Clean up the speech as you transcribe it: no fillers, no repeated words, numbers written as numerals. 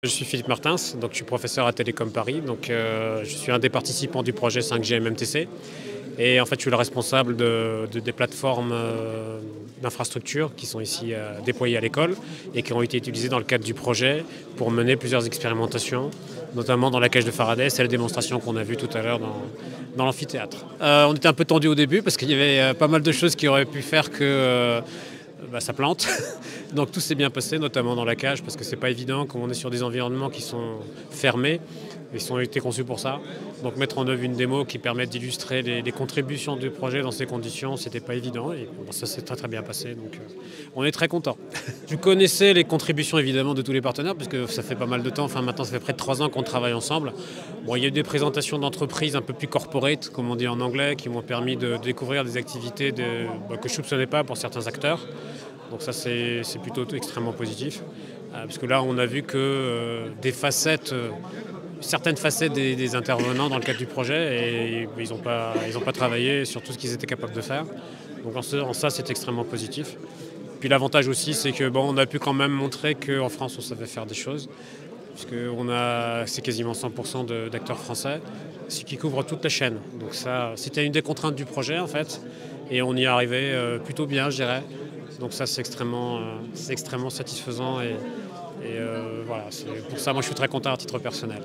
Je suis Philippe Martins, donc je suis professeur à Télécom Paris. Je suis un des participants du projet 5G MMTC. Et en fait, je suis le responsable des plateformes d'infrastructures qui sont ici déployées à l'école et qui ont été utilisées dans le cadre du projet pour mener plusieurs expérimentations, notamment dans la cage de Faraday, c'est la démonstration qu'on a vue tout à l'heure dans l'amphithéâtre. On était un peu tendu au début parce qu'il y avait pas mal de choses qui auraient pu faire que ça plante. Donc tout s'est bien passé, notamment dans la cage, parce que c'est pas évident, comme on est sur des environnements qui sont fermés, ils ont été conçus pour ça. Donc mettre en œuvre une démo qui permette d'illustrer les contributions du projet dans ces conditions, c'était pas évident. Et bon, ça s'est très très bien passé, donc on est très content. Je connaissais les contributions évidemment de tous les partenaires, puisque ça fait pas mal de temps, enfin maintenant ça fait près de 3 ans qu'on travaille ensemble. Bon, il y a eu des présentations d'entreprises un peu plus corporate, comme on dit en anglais, qui m'ont permis de découvrir des activités que je ne soupçonnais pas pour certains acteurs. Donc ça c'est plutôt extrêmement positif, parce que là on a vu que certaines facettes des intervenants dans le cadre du projet, et ils n'ont pas travaillé sur tout ce qu'ils étaient capables de faire. Donc en ça c'est extrêmement positif. Puis l'avantage aussi c'est que on a pu quand même montrer qu'en France on savait faire des choses, puisque c'est quasiment 100% d'acteurs français, ce qui couvre toute la chaîne. Donc ça c'était une des contraintes du projet en fait, et on y est arrivé plutôt bien je dirais. Donc ça c'est extrêmement satisfaisant et voilà, pour ça moi je suis très content à titre personnel.